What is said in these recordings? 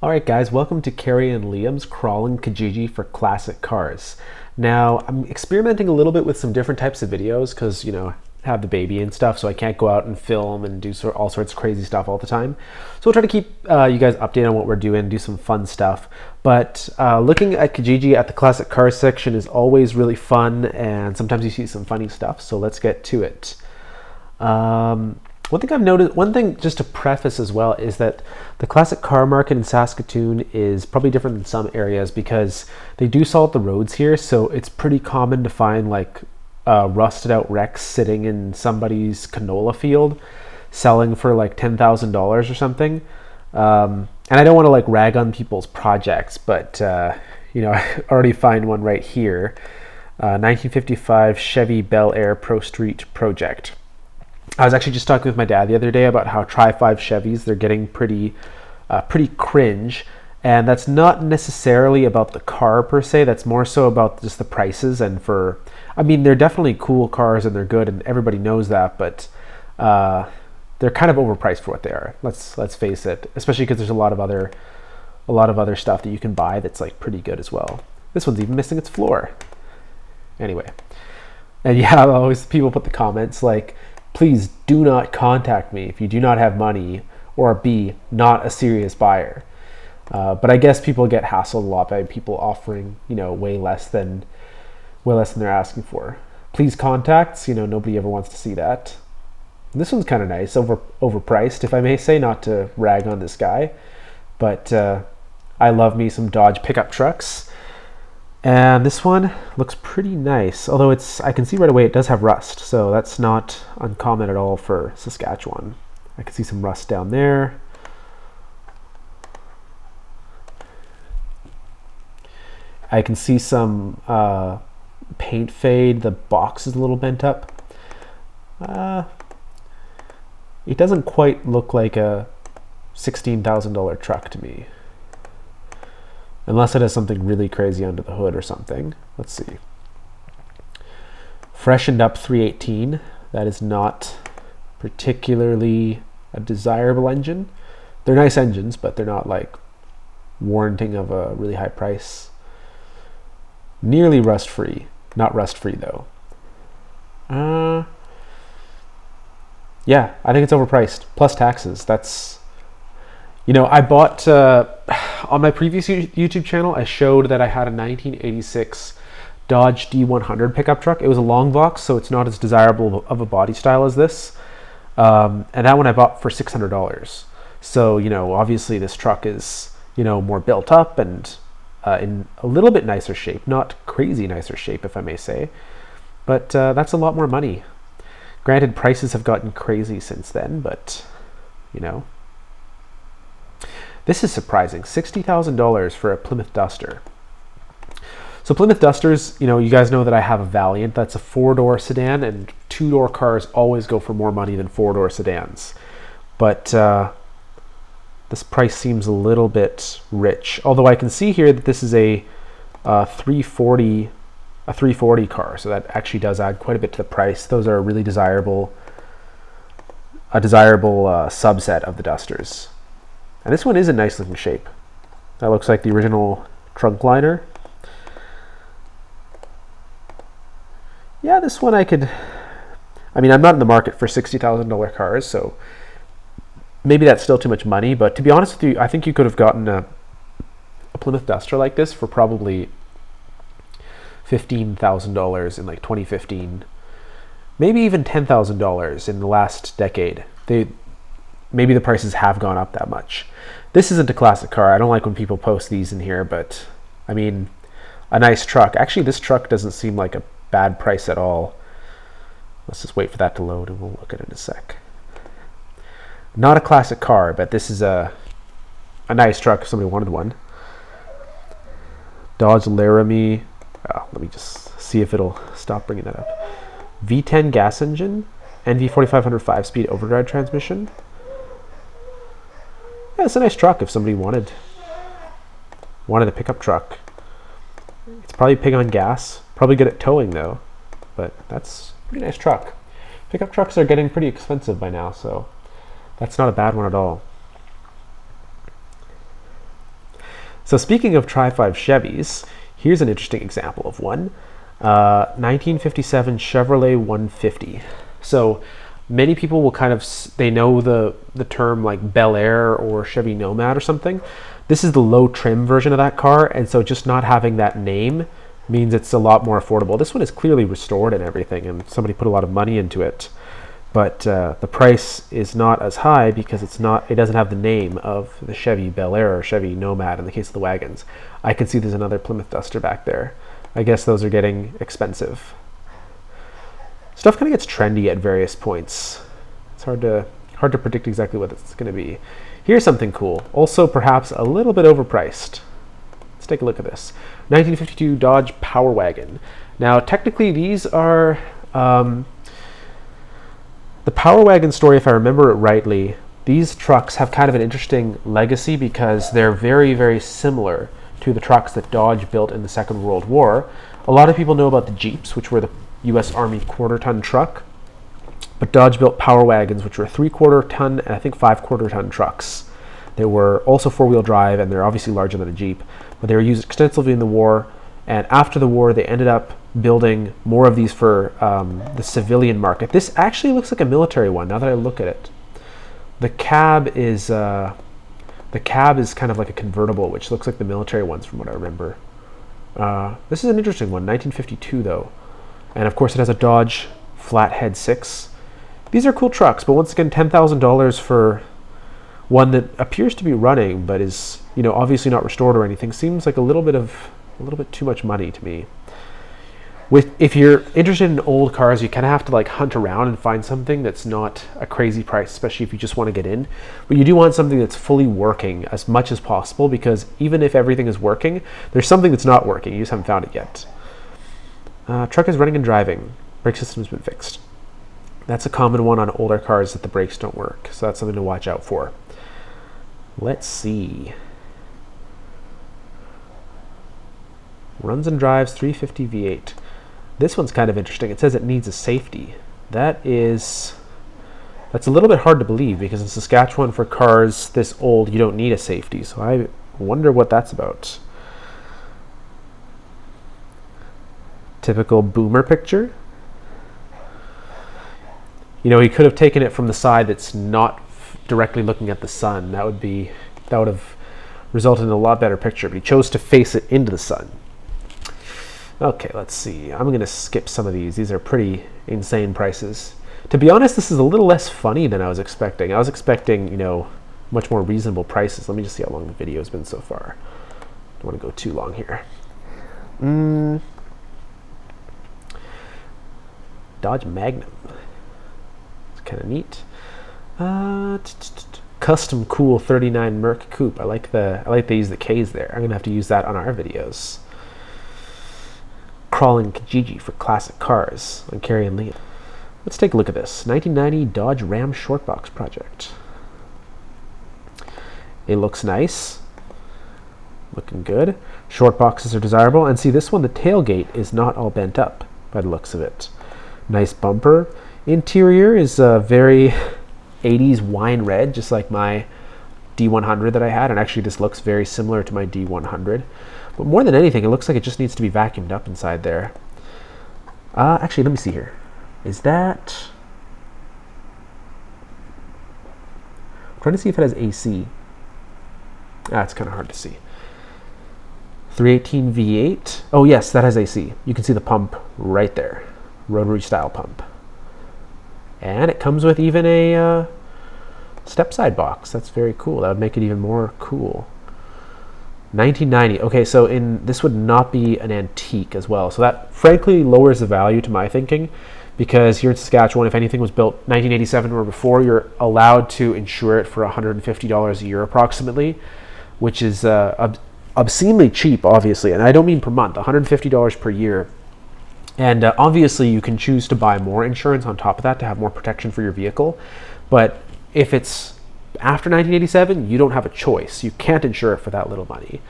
Alright guys, welcome to Kerry&Liam's Crawling Kijiji for Classic Cars. Now, I'm experimenting a little bit with some different types of videos because, I have the baby and stuff, so I can't go out and film and do all sorts of crazy stuff all the time. So we'll try to keep you guys updated on what we're doing, do some fun stuff. But looking at Kijiji at the Classic Cars section is always really fun, and sometimes you see some funny stuff, so let's get to it. One thing I've noticed, one thing just to preface as well, is that the classic car market in Saskatoon is probably different than some areas because they do salt the roads here, so it's pretty common to find like rusted out wrecks sitting in somebody's canola field selling for like $10,000 or something. And I don't want to like rag on people's projects, but I already find one right here. 1955 Chevy Bel Air Pro Street Project. I was actually just talking with my dad the other day about how Tri-5 Chevys, they're getting pretty cringe, and that's not necessarily about the car per se, that's more so about just the prices. And they're definitely cool cars and they're good and everybody knows that, but they're kind of overpriced for what they are. Let's face it, especially because there's a lot of other stuff that you can buy that's like pretty good as well. This one's even missing its floor. Anyway, and yeah, always people put the comments like, please do not contact me if you do not have money or be not a serious buyer. But I guess people get hassled a lot by people offering, way less than they're asking for. Please contacts, nobody ever wants to see that. And this one's kind of nice, overpriced, if I may say, not to rag on this guy. But I love me some Dodge pickup trucks. And this one looks pretty nice, although I can see right away it does have rust, so that's not uncommon at all for Saskatchewan. I can see some rust down there. I can see some paint fade. The box is a little bent up. It doesn't quite look like a $16,000 truck to me. Unless it has something really crazy under the hood or something. Let's see. Freshened up 318. That is not particularly a desirable engine. They're nice engines, but they're not like warranting of a really high price. Nearly rust-free. Not rust-free though. Yeah, I think it's overpriced. Plus taxes. That's... I bought, on my previous YouTube channel, I showed that I had a 1986 Dodge D100 pickup truck. It was a long box, so it's not as desirable of a body style as this. And that one I bought for $600. So, obviously this truck is, more built up and in a little bit nicer shape. Not crazy nicer shape, if I may say. But that's a lot more money. Granted, prices have gotten crazy since then, but, This is surprising, $60,000 for a Plymouth Duster. So Plymouth Dusters, you guys know that I have a Valiant. That's a 4-door sedan, and 2-door cars always go for more money than 4-door sedans. But this price seems a little bit rich. Although I can see here that this is a 340 car, so that actually does add quite a bit to the price. Those are a really desirable subset of the Dusters. And this one is a nice looking shape. That looks like the original trunk liner. Yeah, this one I'm not in the market for $60,000 cars, so maybe that's still too much money, but to be honest with you, I think you could have gotten a Plymouth Duster like this for probably $15,000 in like 2015. Maybe even $10,000 in the last decade. Maybe the prices have gone up that much. This isn't a classic car. I don't like when people post these in here, but a nice truck. Actually, this truck doesn't seem like a bad price at all. Let's just wait for that to load and we'll look at it in a sec. Not a classic car, but this is a nice truck if somebody wanted one. Dodge Laramie. Let me just see if it'll stop bringing that up. V10 gas engine, NV4500 5-speed overdrive transmission. Yeah, it's a nice truck if somebody wanted a pickup truck. It's probably pig on gas. Probably good at towing though, but that's a pretty nice truck. Pickup trucks are getting pretty expensive by now, so that's not a bad one at all. So speaking of Tri-5 Chevys, here's an interesting example of one. 1957 Chevrolet 150. So many people will they know the term like Bel Air or Chevy Nomad or something. This is the low trim version of that car, and so just not having that name means it's a lot more affordable. This one is clearly restored and everything, and somebody put a lot of money into it. But the price is not as high because it doesn't have the name of the Chevy Bel Air or Chevy Nomad in the case of the wagons. I can see there's another Plymouth Duster back there. I guess those are getting expensive. Stuff kind of gets trendy at various points. It's hard to predict exactly what it's going to be. Here's something cool. Also perhaps a little bit overpriced. Let's take a look at this. 1952 Dodge Power Wagon. Now technically these are the Power Wagon story, if I remember it rightly. These trucks have kind of an interesting legacy because they're very, very similar to the trucks that Dodge built in the Second World War. A lot of people know about the Jeeps, which were the US Army quarter-ton truck, but Dodge built Power Wagons, which were 3/4-ton and I think 5/4-ton trucks. They were also four-wheel drive, and they're obviously larger than a Jeep, but they were used extensively in the war, and after the war they ended up building more of these for the civilian market. This actually looks like a military one now that I look at it. The cab is kind of like a convertible, which looks like the military ones from what I remember. This is an interesting one, 1952 though. And of course it has a Dodge Flathead 6. These are cool trucks, but once again, $10,000 for one that appears to be running, but is, obviously not restored or anything, seems like a little bit too much money to me. If you're interested in old cars, you kind of have to like hunt around and find something that's not a crazy price, especially if you just want to get in. But you do want something that's fully working as much as possible, because even if everything is working, there's something that's not working. You just haven't found it yet. Truck is running and driving. Brake system's been fixed. That's a common one on older cars, that the brakes don't work. So that's something to watch out for. Let's see. Runs and drives 350 V8. This one's kind of interesting. It says it needs a safety. That's a little bit hard to believe, because in Saskatchewan for cars this old you don't need a safety. So I wonder what that's about. Typical boomer picture. He could have taken it from the side that's not directly looking at the sun. That would have resulted in a lot better picture, but he chose to face it into the sun. Okay, let's see. I'm going to skip some of these. These are pretty insane prices. To be honest, this is a little less funny than I was expecting. I was expecting, much more reasonable prices. Let me just see how long the video has been so far. Don't want to go too long here. Dodge Magnum. It's kind of neat. Custom Cool 39 Merc Coupe. I like they use the K's there. I'm going to have to use that on our videos. Crawling Kijiji for classic cars on Kerry&Liam. Let's take a look at this. 1990 Dodge Ram Shortbox project. It looks nice. Looking good. Short boxes are desirable. And see, this one, the tailgate is not all bent up by the looks of it. Nice bumper. Interior is very 80s wine red, just like my D100 that I had. And actually this looks very similar to my D100. But more than anything, it looks like it just needs to be vacuumed up inside there. Actually, let me see here. Is that... I'm trying to see if it has AC. It's kind of hard to see. 318 V8. Oh yes, that has AC. You can see the pump right there. Rotary style pump. And it comes with even a step side box. That's very cool. That would make it even more cool. 1990. Okay, so this would not be an antique as well. So that frankly lowers the value to my thinking, because here in Saskatchewan, if anything was built 1987 or before, you're allowed to insure it for $150 a year approximately, which is obscenely cheap, obviously. And I don't mean per month, $150 per year. And obviously you can choose to buy more insurance on top of that to have more protection for your vehicle. But if it's after 1987, you don't have a choice. You can't insure it for that little money.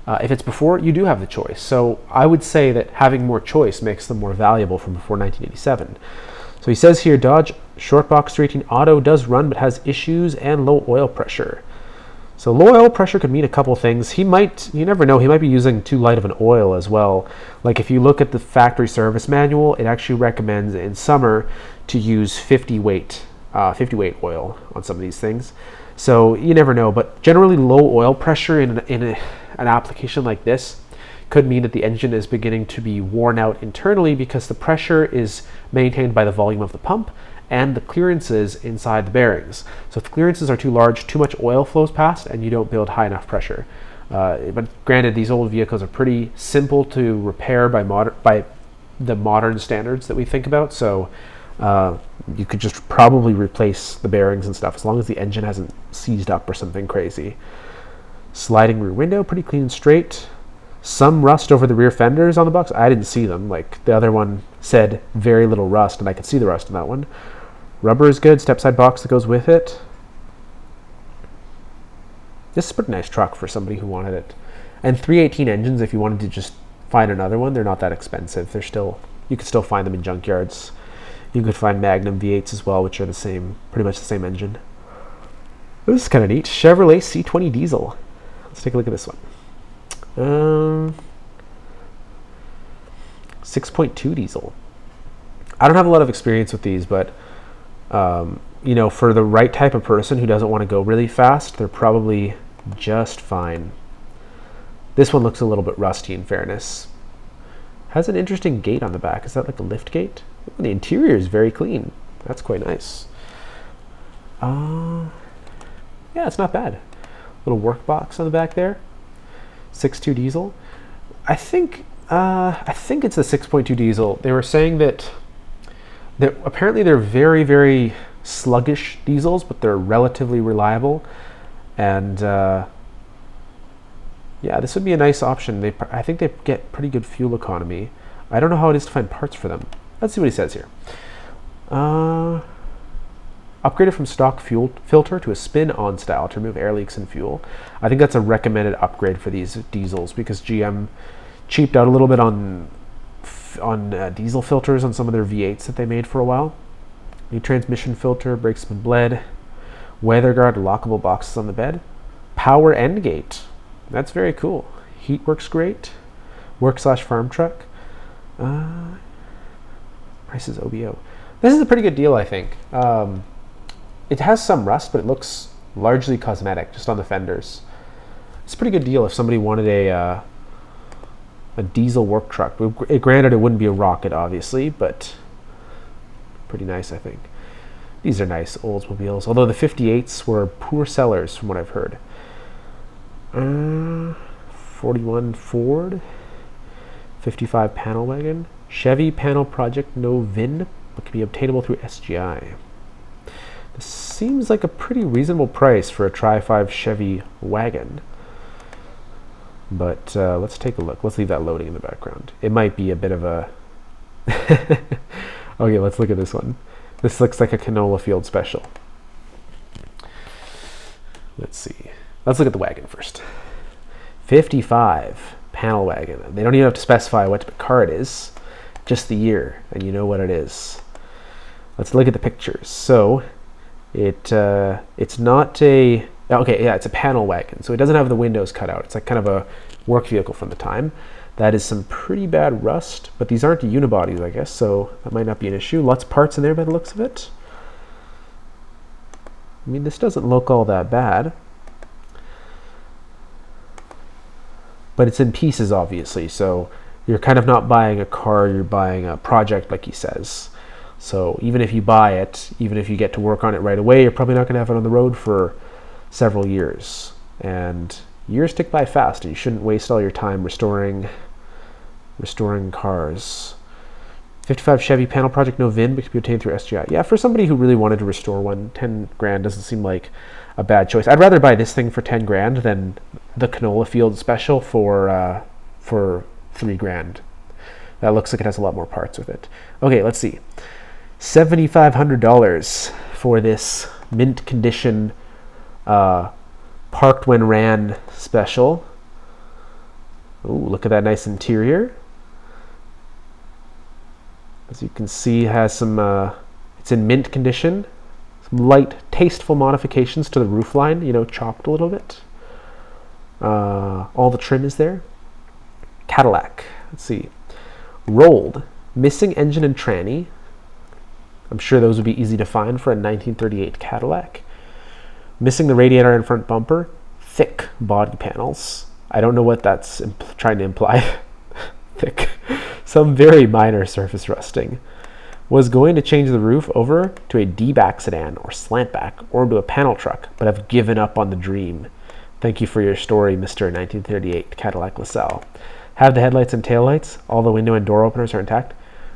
If it's before, you do have the choice. So I would say that having more choice makes them more valuable from before 1987. So he says here, Dodge Shortbox 318 Auto does run, but has issues and low oil pressure. So low oil pressure could mean a couple things. You never know, he might be using too light of an oil as well. Like if you look at the factory service manual, it actually recommends in summer to use 50 weight oil on some of these things. So you never know, but generally low oil pressure in an application like this could mean that the engine is beginning to be worn out internally because the pressure is maintained by the volume of the pump and the clearances inside the bearings. So if the clearances are too large, too much oil flows past and you don't build high enough pressure. But granted, these old vehicles are pretty simple to repair by the modern standards that we think about. So you could just probably replace the bearings and stuff as long as the engine hasn't seized up or something crazy. Sliding rear window, pretty clean and straight. Some rust over the rear fenders on the box. I didn't see them. Like the other one said very little rust, and I could see the rust in that one. Rubber is good. Step side box that goes with it. This is a pretty nice truck for somebody who wanted it. And 318 engines, if you wanted to just find another one, they're not that expensive. You could still find them in junkyards. You could find Magnum V8s as well, which are pretty much the same engine. This is kind of neat. Chevrolet C20 diesel. Let's take a look at this one. 6.2 diesel. I don't have a lot of experience with these, but for the right type of person who doesn't want to go really fast, they're probably just fine. This one looks a little bit rusty, in fairness. Has an interesting gate on the back. Is that like a lift gate? Oh, the interior is very clean. That's quite nice. Yeah, it's not bad. Little workbox on the back there. 6.2 diesel. I think it's the 6.2 diesel. They were saying that apparently they're very, very sluggish diesels, but they're relatively reliable. And yeah, this would be a nice option. I think they get pretty good fuel economy. I don't know how it is to find parts for them. Let's see what he says here. Upgraded from stock fuel filter to a spin-on style to remove air leaks and fuel. I think that's a recommended upgrade for these diesels because GM cheaped out a little bit on diesel filters on some of their V8s that they made for a while. New transmission filter, brakes been bled. Weather guard, lockable boxes on the bed. Power end gate. That's very cool. Heat works great. Work/farm truck. Price is OBO. This is a pretty good deal, I think. It has some rust, but it looks largely cosmetic, just on the fenders. It's a pretty good deal if somebody wanted a diesel work truck. Granted, it wouldn't be a rocket, obviously, but pretty nice, I think. These are nice Oldsmobiles, although the 58s were poor sellers from what I've heard. 41 Ford, 55 panel wagon, Chevy panel project no VIN, but can be obtainable through SGI. This seems like a pretty reasonable price for a Tri-5 Chevy wagon. But let's take a look. Let's leave that loading in the background. It might be a bit of a... Okay, let's look at this one. This looks like a canola field special. Let's see. Let's look at the wagon first. 55 panel wagon. They don't even have to specify what car it is, just the year, and you know what it is. Let's look at the pictures. So it's not a... Okay, yeah, it's a panel wagon, so it doesn't have the windows cut out. It's like kind of a work vehicle from the time. That is some pretty bad rust, but these aren't unibodies, I guess, so that might not be an issue. Lots of parts in there by the looks of it. I mean, this doesn't look all that bad. But it's in pieces, obviously, so you're kind of not buying a car, you're buying a project, like he says. So even if you buy it, even if you get to work on it right away, you're probably not going to have it on the road for several years. And years tick by fast, and you shouldn't waste all your time restoring cars. 55 Chevy panel project, no VIN, but can be obtained through SGI. Yeah, for somebody who really wanted to restore one, 10 grand doesn't seem like a bad choice. I'd rather buy this thing for 10 grand than the canola field special for 3 grand. That looks like it has a lot more parts with it. Okay, let's see. $7,500 for this mint condition parked when ran special. Ooh, look at that nice interior. As you can see, it has some, it's in mint condition. Some light, tasteful modifications to the roofline, chopped a little bit. All the trim is there. Cadillac. Let's see. Rolled. Missing engine and tranny. I'm sure those would be easy to find for a 1938 Cadillac. Missing the radiator and front bumper. Thick body panels. I don't know what that's trying to imply. Thick. Some very minor surface rusting. Was going to change the roof over to a D-back sedan or slantback or to a panel truck, but I've given up on the dream. Thank you for your story, Mr. 1938 Cadillac LaSalle. Have the headlights and taillights. All the window and door openers are intact.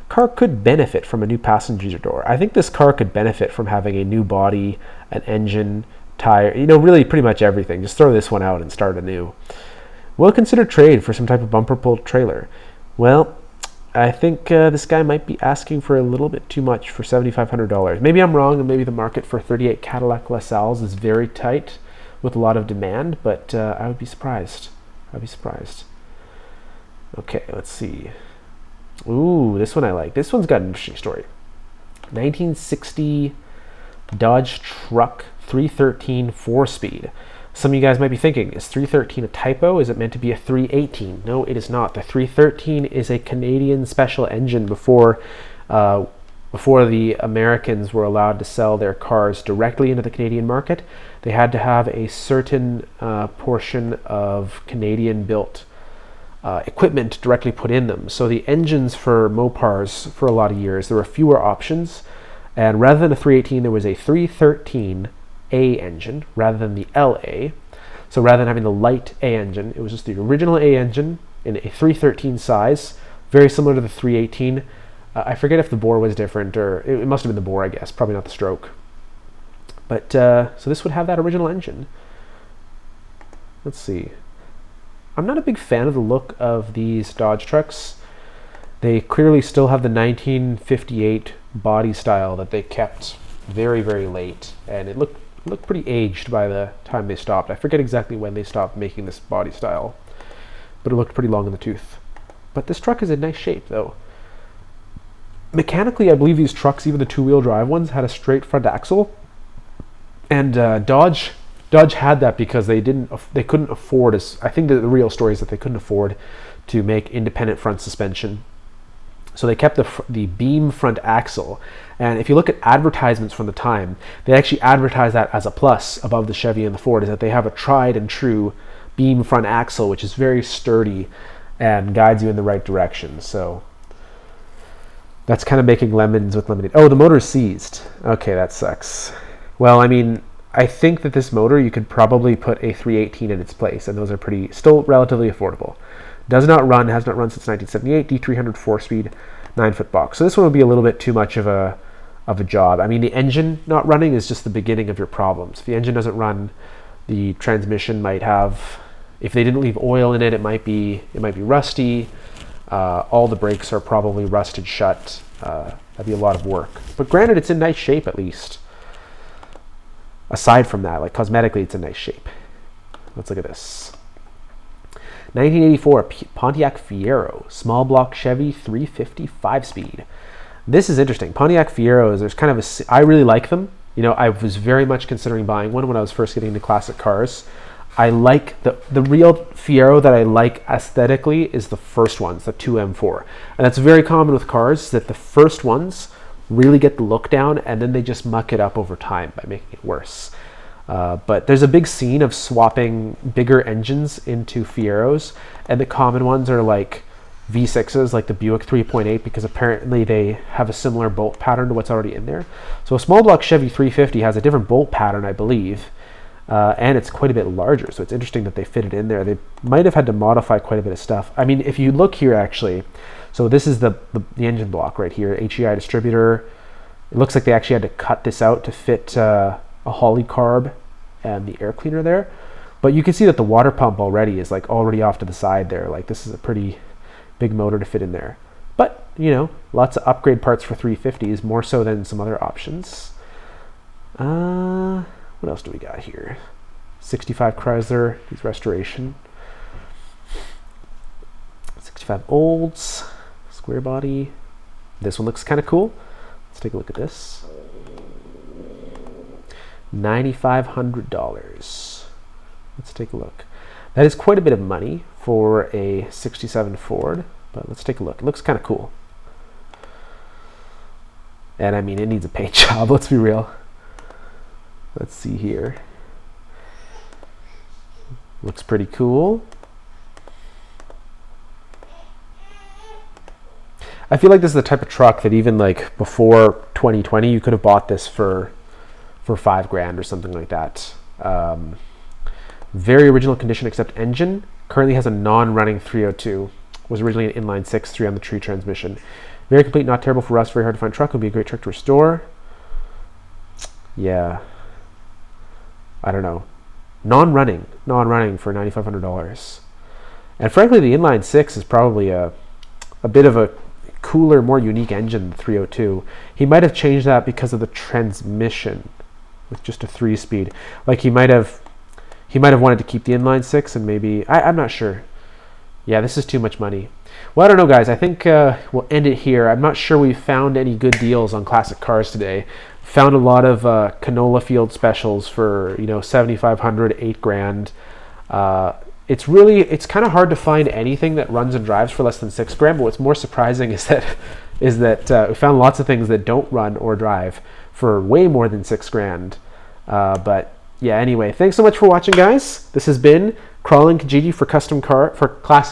Car could benefit from a new passenger door. I think this car could benefit from having a new body, an engine, tire, really pretty much everything. Just throw this one out and start anew. Will consider trade for some type of bumper pull trailer. Well, I think this guy might be asking for a little bit too much for $7,500. Maybe I'm wrong, and maybe the market for 38 Cadillac LaSalles is very tight with a lot of demand, but I would be surprised. I'd be surprised. Okay, let's see. Ooh, this one I like. This one's got an interesting story. 1960 Dodge Truck 313 4-speed. Some of you guys might be thinking, is 313 a typo? Is it meant to be a 318? No, it is not. The 313 is a Canadian special engine before the Americans were allowed to sell their cars directly into the Canadian market. They had to have a certain portion of Canadian-built equipment directly put in them. So the engines for Mopars for a lot of years, there were fewer options. And rather than a 318, there was a 313A engine rather than the LA. So rather than having the light A engine, it was just the original A engine in a 313 size, very similar to the 318. I forget if the bore was different, or it must have been the bore, I guess, probably not the stroke. But so this would have that original engine. Let's see. I'm not a big fan of the look of these Dodge trucks. They clearly still have the 1958 body style that they kept very, very late, and it looked pretty aged by the time they stopped. I forget exactly when they stopped making this body style, but it looked pretty long in the tooth. But this truck is in nice shape, though. Mechanically, I believe these trucks, even the two-wheel drive ones, had a straight front axle, and Dodge had that because they couldn't afford I think that the real story is that they couldn't afford to make independent front suspension. So they kept the beam front axle. And if you look at advertisements from the time, they actually advertise that as a plus above the Chevy and the Ford, is that they have a tried and true beam front axle, which is very sturdy and guides you in the right direction. So that's kind of making lemons with lemonade. Oh, the motor's seized. Okay, that sucks. Well, I mean, I think that this motor, you could probably put a 318 in its place, and those are still relatively affordable. Has not run since 1978, D300 4-speed, 9-foot box. So this one would be a little bit too much of a job. I mean, the engine not running is just the beginning of your problems. If the engine doesn't run, the transmission might have, if they didn't leave oil in it, it might be rusty. All the brakes are probably rusted shut. That'd be a lot of work. But granted, it's in nice shape at least. Aside from that, like cosmetically, it's in nice shape. Let's look at this. 1984 Pontiac Fiero, small block Chevy 350 5-speed. This is interesting. Pontiac Fieros, there's kind of I really like them. I was very much considering buying one when I was first getting into classic cars. I like the real Fiero that I like aesthetically is the first ones, the 2M4. And that's very common with cars, that the first ones really get the look down and then they just muck it up over time by making it worse. But there's a big scene of swapping bigger engines into Fieros, and the common ones are like V6s, like the Buick 3.8, because apparently they have a similar bolt pattern to what's already in there. So a small block Chevy 350 has a different bolt pattern, I believe, and it's quite a bit larger, so it's interesting that they fit it in there. They might have had to modify quite a bit of stuff. I mean, if you look here, actually, so this is the engine block right here, HEI distributor. It looks like they actually had to cut this out to fit a Holley carb and the air cleaner there, but you can see that the water pump already is like already off to the side there. Like, this is a pretty big motor to fit in there, but lots of upgrade parts for 350s, more so than some other options. What else do we got here? 65 Chrysler, these restoration. 65 Olds, square body. This one looks kind of cool. Let's take a look at this. $9,500. Let's take a look. That is quite a bit of money for a 67 Ford, but let's take a look. It looks kind of cool. And I mean, it needs a paint job, let's be real. Let's see here. Looks pretty cool. I feel like this is the type of truck that even like before 2020, you could have bought this for $5,000 or something like that. Very original condition except engine. Currently has a non-running 302. Was originally an inline 6.3 on the tree transmission. Very complete, not terrible for rust, very hard to find truck. Would be a great truck to restore. Yeah. I don't know. Non-running for $9,500. And frankly, the inline 6 is probably a bit of a cooler, more unique engine than 302. He might have changed that because of the transmission with just a 3-speed. Like he might have wanted to keep the inline 6 and maybe, I'm not sure. Yeah, this is too much money. Well, I don't know, guys. I think we'll end it here. I'm not sure we found any good deals on classic cars today. Found a lot of canola field specials for, you know, $7,500, $8,000. It's kind of hard to find anything that runs and drives for less than $6,000. But what's more surprising is that we found lots of things that don't run or drive for way more than $6,000. But yeah, anyway, thanks so much for watching, guys. This has been Crawling Kijiji for classic